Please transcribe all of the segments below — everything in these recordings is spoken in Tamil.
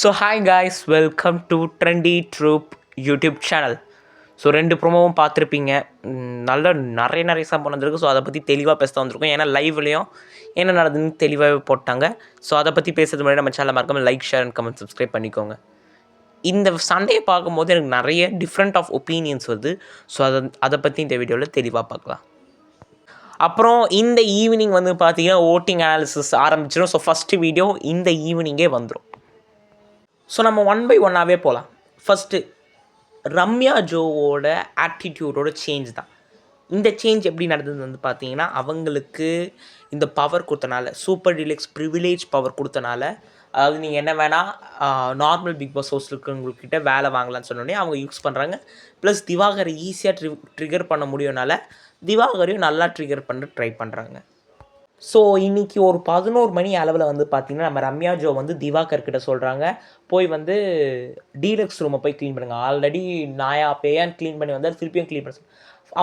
So hi guys, welcome to trendy troupe YouTube channel. So 2 ப்ரோமோவும் பார்த்துருப்பீங்க. நிறைய சம்பவம் வந்திருக்கு. ஸோ அதை பற்றி தெளிவாக பேச வந்திருக்கோம். ஏன்னா லைவ்லேயும் என்ன நடக்குதுன்னு தெளிவாகவே போட்டாங்க. ஸோ அதை பற்றி பேசுறது முன்னாடி நம்ம சேனலை மறக்காம like, share and comment subscribe பண்ணிக்கோங்க. இந்த சண்டையை பார்க்கும்போது எனக்கு நிறைய டிஃப்ரெண்ட் ஆஃப் ஒப்பீனியன்ஸ் வருது. ஸோ அதை பற்றி இந்த வீடியோவில் தெளிவாக பார்க்கலாம். அப்புறம் இந்த ஈவினிங் வந்து பார்த்தீங்கன்னா ஓட்டிங் அனாலிசிஸ் ஆரம்பிச்சிடும். ஸோ ஃபஸ்ட்டு வீடியோ இந்த ஈவினிங்கே வந்துடும். ஸோ நம்ம ஒன் பை ஒன்னாகவே போகலாம். ஃபஸ்ட்டு ரம்யா ஜோவோட ஆட்டிடியூடோட சேஞ்ச் தான். இந்த சேஞ்ச் எப்படி நடந்தது வந்து பார்த்தீங்கன்னா, அவங்களுக்கு இந்த பவர் கொடுத்தனால, சூப்பர் டீலக்ஸ் ப்ரிவிலேஜ் பவர் கொடுத்தனால, அதாவது நீங்கள் என்ன வேணால் நார்மல் பிக் பாஸ் ஹவுஸில் இருக்கிறவங்கக்கிட்ட வேலை வாங்கலான்னு சொன்னோடனே அவங்க யூஸ் பண்ணுறாங்க. ப்ளஸ் திவாகரை ஈஸியாக ட்ரிகர் பண்ண முடியும்னால திவாகரையும் நல்லா ட்ரிகர் பண்ண ட்ரை பண்ணுறாங்க. ஸோ இன்றைக்கி ஒரு 11 மணி அளவில் வந்து பார்த்திங்கன்னா நம்ம ரம்யா ஜோ வந்து திவாகர்கிட்ட சொல்கிறாங்க, போய் வந்து டீலக்ஸ் ரூமை போய் க்ளீன் பண்ணுங்கள். ஆல்ரெடி நாயா பேயான்னு க்ளீன் பண்ணி வந்தால் திருப்பியும் க்ளீன் பண்ண.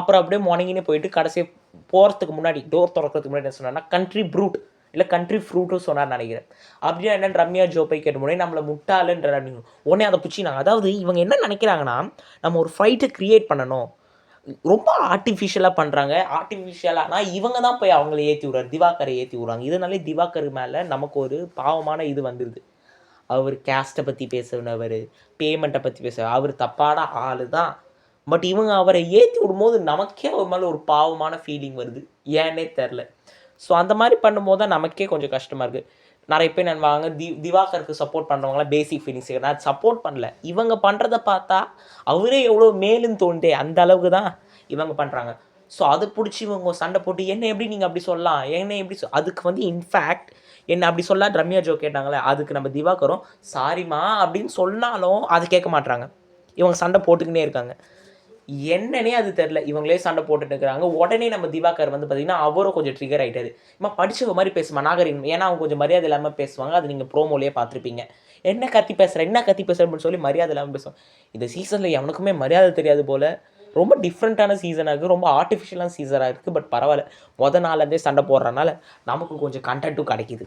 அப்புறம் அப்படியே மார்னிங்கே போயிட்டு கடைசியாக போகிறதுக்கு முன்னாடி டோர் திறக்கிறதுக்கு முன்னாடி என்ன சொன்னார்னா கண்ட்ரி ப்ரூட் இல்லை கண்ட்ரி ஃப்ரூட்டும் சொன்னார் நினைக்கிறேன். அப்படியே என்னென்னு ரம்யா ஜோ போய் கேட்ட முன்னாடி நம்மளை முட்டாளுன்ற உடனே அதை பிடிச்சினாங்க. அதாவது இவங்க என்ன நினைக்கிறாங்கன்னா, நம்ம ஒரு ஃபைட்டை க்ரியேட் பண்ணணும், ரொம்ப ஆர்டிஃபிஷியலாக பண்ணுறாங்க. ஆர்டிஃபிஷியலானா இவங்க தான் போய் அவங்கள ஏற்றி விட்றாரு, திவாகரை ஏற்றி விட்றாங்க. இதனாலே திவாகர் மேலே நமக்கு ஒரு பாவமான இது வந்துடுது. அவர் கேஸ்ட்டை பற்றி பேசுனவர், பேமெண்ட்டை பற்றி பேசுவார், அவர் தப்பான ஆள் தான். பட் இவங்க அவரை ஏற்றி விடும்போது நமக்கே அவர் மேலே ஒரு பாவமான ஃபீலிங் வருது, ஏன்னே தெரில. ஸோ அந்த மாதிரி பண்ணும்போது தான் நமக்கே கொஞ்சம் கஷ்டமாக இருக்குது. நிறைய பேர் நண்பாங்க திவாகருக்கு சப்போர்ட் பண்ணுறவங்களாம் பேசிக் ஃபீலிங்ஸ். நான் சப்போர்ட் பண்ணல, இவங்க பண்ணுறத பார்த்தா அவரே எவ்வளோ மேலுன்னு தோண்டே அந்த அளவுக்கு தான் இவங்க பண்ணுறாங்க. ஸோ அதை பிடிச்சி இவங்க சண்டை போட்டு என்ன எப்படி நீங்கள் அப்படி சொல்லலாம், என்ன எப்படி அதுக்கு வந்து இன்ஃபேக்ட் என்ன அப்படி சொல்லலாம் ரம்யா ஜோ கேட்டாங்களே, அதுக்கு நம்ம திவாகரும் சாரிம்மா அப்படின்னு சொன்னாலும் அதை கேட்க மாட்றாங்க. இவங்க சண்டை போட்டுக்கினே இருக்காங்க. என்னன்னே அது தெரில, இவங்களே சண்டை போட்டுட்டு இருக்கிறாங்க. உடனே நம்ம திவாகர் வந்து பார்த்திங்கன்னா அவரும் கொஞ்சம் ட்ரிகர் ஆகிட்டாரு. இம்மா படிச்சவ மாதிரி பேசுமா நாகரின், ஏன்னா அவங்க கொஞ்சம் மரியாதை இல்லாமல் பேசுவாங்க. அது நீங்கள் ப்ரோமோலேயே பார்த்துருப்பீங்க. என்ன கத்தி பேசுகிறேன் அப்படின்னு சொல்லி மரியாதை இல்லாமல் பேசுவோம். இந்த சீசனில் எவனுக்குமே மரியாதை தெரியாது போல். ரொம்ப டிஃப்ரெண்ட்டான சீசனாக இருக்குது, ரொம்ப ஆர்டிஃபிஷியலான சீசனாக இருக்குது. பட் பரவாயில்ல, நாள்லேருந்தே சண்டை போடுறதுனால நமக்கு கொஞ்சம் கண்டென்ட்டும் கிடைக்கிது.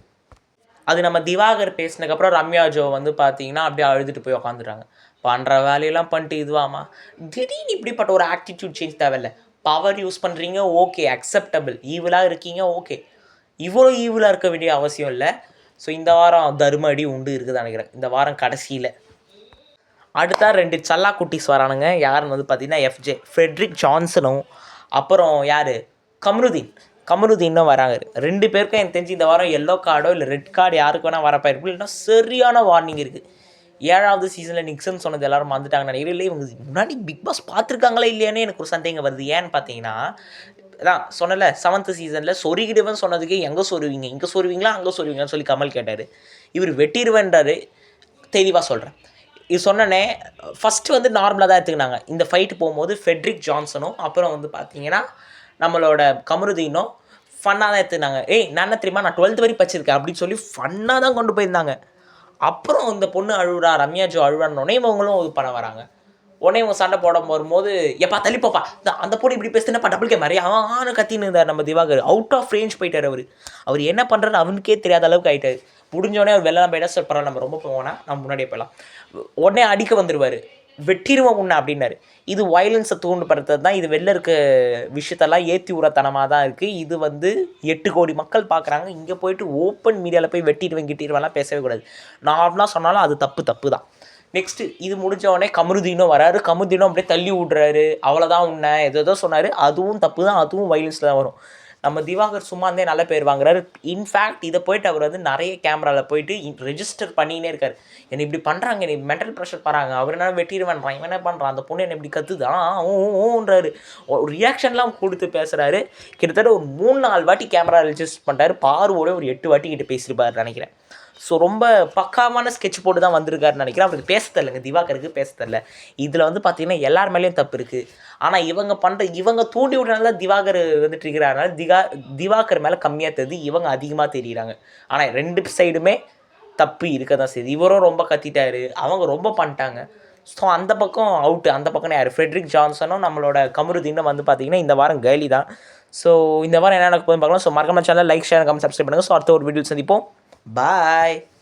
அது நம்ம திவாகர் பேசினதுக்கப்புறம் ரம்யா ஜோ வந்து பார்த்தீங்கன்னா அப்படியே அழுதுட்டு போய் உக்காந்துட்டாங்க. பண்ணுற வேலையெல்லாம் பண்ணிட்டு இதுவாமா திடீர்னு இப்படிப்பட்ட ஒரு ஆட்டிடியூட் சேஞ்ச் தேவையில்லை. பவர் யூஸ் பண்ணுறீங்க, ஓகே, அக்செப்டபிள். ஈவிலாக இருக்கீங்க, ஓகே. இவ்வளோ ஈவிலாக இருக்க வேண்டிய அவசியம் இல்லை. ஸோ இந்த வாரம் தர்ம அடி உண்டு இருக்குதுன்னு நினைக்கிறேன். இந்த வாரம் கடைசியில் அடுத்தா 2 சல்லா குட்டிஸ் வரானுங்க. யாருன்னு வந்து பார்த்தீங்கன்னா எஃப்ஜே ஃப்ரெட்ரிக் ஜான்சனும் அப்புறம் யார் கமருதீனும் வராங்க. 2 பேருக்கும் எனக்கு தெரிஞ்சு இந்த வாரம் எல்லோ கார்டோ இல்லை ரெட் கார்டு யாருக்கு வேணால் வரப்பா இருக்கும். இல்லைன்னா சரியான வார்னிங் இருக்குது. 7வது சீசனில் நிக்சன் சொன்னது எல்லோரும் வந்துட்டாங்கன்னு நினைக்கிறேன். இல்லை இவங்க முன்னாடி பிக் பாஸ் பார்த்துருக்காங்களா இல்லையானே எனக்கு ஒரு சந்தேகம் வருது. ஏன்னு பார்த்தீங்கன்னா அதான் சொன்னல 7th சீசனில் சொருகிடுவேன் சொன்னதுக்கே எங்கே சொருவீங்க, இங்கே சொருவீங்களா அங்கே சொருவீங்கன்னு சொல்லி கமல் கேட்டார். இவர் வெட்டிடுவேன்றாரு. தெளிவாக சொல்கிறேன், இது சொன்னனே ஃபஸ்ட்டு வந்து நார்மலாக தான் எடுத்துக்கினாங்க. இந்த ஃபைட்டு போகும்போது ஃபெட்ரிக் ஜான்சனும் அப்புறம் வந்து பார்த்தீங்கன்னா நம்மளோட கமருதீனும் ஃபன்னாக தான் எடுத்துக்கினாங்க. நான் என்ன தெரியுமா, நான் 12th வரைக்கும் படிச்சிருக்கேன் அப்படின்னு சொல்லி ஃபன்னாக தான் கொண்டு போயிருந்தாங்க. அப்புறம் இந்த பொண்ணு அழுவுறா, ரம்யா ஜோ அழுவானோடனே இவங்களும் இது பண்ண வராங்க. உடனே இவங்க சண்டை போட வரும்போது எப்பா தள்ளிப்போப்பா, அந்த பொண்ணு இப்படி பேசுனப்பா டபுள் கே மாதிரி கத்தின்னு இருந்தார் நம்ம திவாகர். அவுட் ஆஃப் ரேஞ்ச் போயிட்டார். அவர் என்ன பண்ணுறாரு அவனுக்கே தெரியாத அளவுக்கு ஆகிட்டார். முடிஞ்சோடனே அவர் வெளிலாம் போயிட்டா சார் பரவாயில்ல, நம்ம ரொம்ப போவோன்னா நம்ம முன்னாடியே போயிடலாம். உடனே அடிக்க வந்துடுவார், வெட்டிடுவோம் உன்னை அப்படின்னாரு. இது வயலன்ஸை தூண்டுப்படுறது தான். இது வெளில இருக்க விஷயத்தெல்லாம் ஏற்றி உரத்தனமாக தான் இருக்குது. இது வந்து 8 கோடி மக்கள் பார்க்குறாங்க. இங்கே போயிட்டு ஓப்பன் மீடியாவில் போய் கிட்டிடுவேன்லாம் பேசவே கூடாது. நார்மலாக சொன்னாலும் அது தப்பு தான். நெக்ஸ்ட்டு இது முடிஞ்சவொடனே கமருதீனும் வராரு. கமருதீனும் அப்படியே தள்ளி விட்றாரு. அவ்வளோதான் உன்னை ஏதோ சொன்னார். அதுவும் தப்பு தான், அதுவும் வயலன்ஸில் தான் வரும். நம்ம திவாகர் சும்மா இருந்தே நல்ல பேர் வாங்குறாரு. இன்ஃபேக்ட் இதை போயிட்டு அவர் வந்து நிறைய கேமராவில் போயிட்டு ரெஜிஸ்டர் பண்ணினே இருக்கார். என்னை இப்படி பண்ணுறாங்க, என்னை மென்டல் ப்ரெஷர் பண்ணுறாங்க, அவர் என்ன வெட்டிடுவேன்றான், இவன் என்ன பண்ணுறான், அந்த பொண்ணு என்ன இப்படி கற்றுது ஊன்றாரு. ரியாக்ஷன்லாம் கொடுத்து பேசுகிறாரு. கிட்டத்தட்ட ஒரு 3-4 வாட்டி கேமரா ரெஜிஸ்டர் பண்ணுறாரு. பார்வோட ஒரு 8 வாட்டி கிட்ட பேசியிருப்பார் நினைக்கிறேன். ஸோ ரொம்ப பக்காவான ஸ்கெட்ச் போட்டு தான் வந்திருக்காருன்னு நினைக்கிறேன். அவருக்கு பேச தெரிலங்க, திவாகருக்கு பேச தெரில. இதில் வந்து பார்த்திங்கன்னா எல்லார் மேலேயும் தப்பு இருக்குது. ஆனால் இவங்க தூண்டி விட்றனால திவாகர் வந்து ட்ரிகர் ஆகிறனால திவாகர் மேலே கம்மியாக தெரியுது, இவங்க அதிகமாக தெரியுறாங்க. ஆனால் 2 சைடுமே தப்பு இருக்க தான் செய்யுது. இவரும் ரொம்ப கத்திட்டாரு, அவங்க ரொம்ப பண்ணிட்டாங்க. ஸோ அந்த பக்கம் அவுட்டு. அந்த பக்கம் யார், ஃப்ரெட்ரிக் ஜான்சனும் நம்மளோட கமருதீனும் வந்து பார்த்திங்கன்னா இந்த வாரம் கேலி தான். ஸோ இந்த வாரம் என்ன நடக்க போகுதுன்னு பார்க்கலாம். ஸோ மறக்காம channel like, share, comment, subscribe பண்ணுங்கள். ஸோ அடுத்த ஒரு வீடியோ சந்திப்போம். Bye.